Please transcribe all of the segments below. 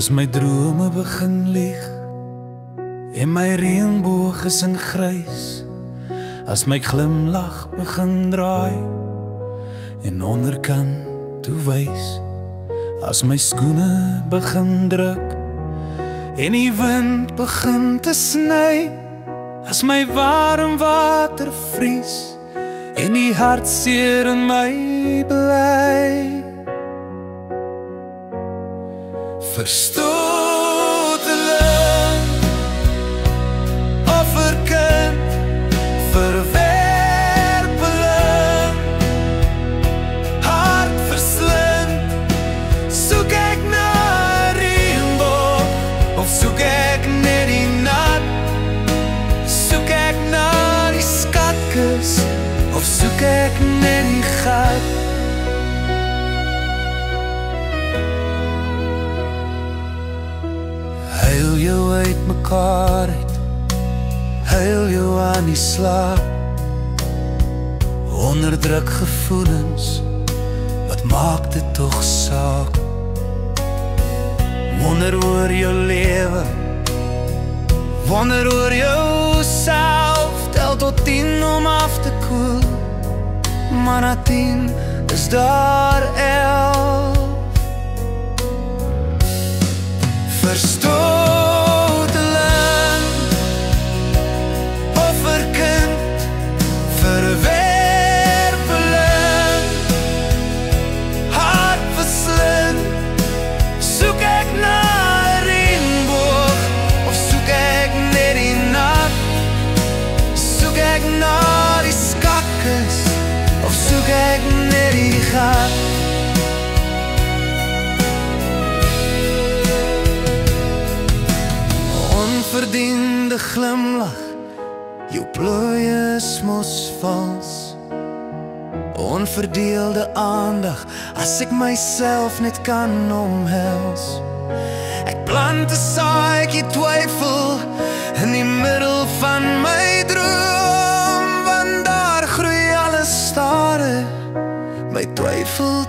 As my drome begin lieg en my reënboog is in grys, as my glimlag begin draai en onderkant toe wys, as my skoene begin druk en die wind begin te sny, as my warm water vries en die hartseer in my bly. Verstoteling, offerkind, verwerpeling, hart verslind. Soek ek na 'n reënboog of soek ek net die nat? Soek ek na die skatkis of soek ek net die gat? Huil jou uit mekaar uit, huil jou aan die slaap, onderdruk gevoelens, wat maak dit toch saak? Wonder oor jou lewe, wonder oor jou self, tel tot 10 om af te koel, maar na 10 is daar 11. Verstoteling, offerkind, verwerpeling, hart verslind. Soek ek na 'n reënboog of soek ek net die nat? Soek ek na die skatkis of soek ek net die gat? Onverdiende glimlach, jou plooi is mos vals. Onverdeelde aandag, as ek myself net kan omhels. Ek plant 'n saadjie twyfel in die middel van my droom, want daar groei alles stadig, my twyfelboom.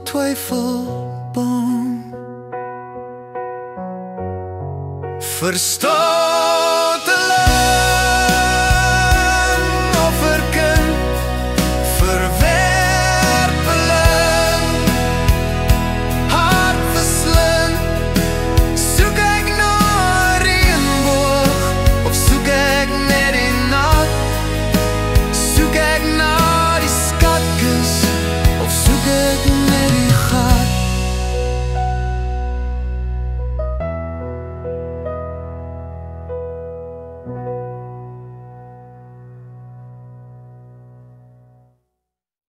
Twyfelboom. Verstaan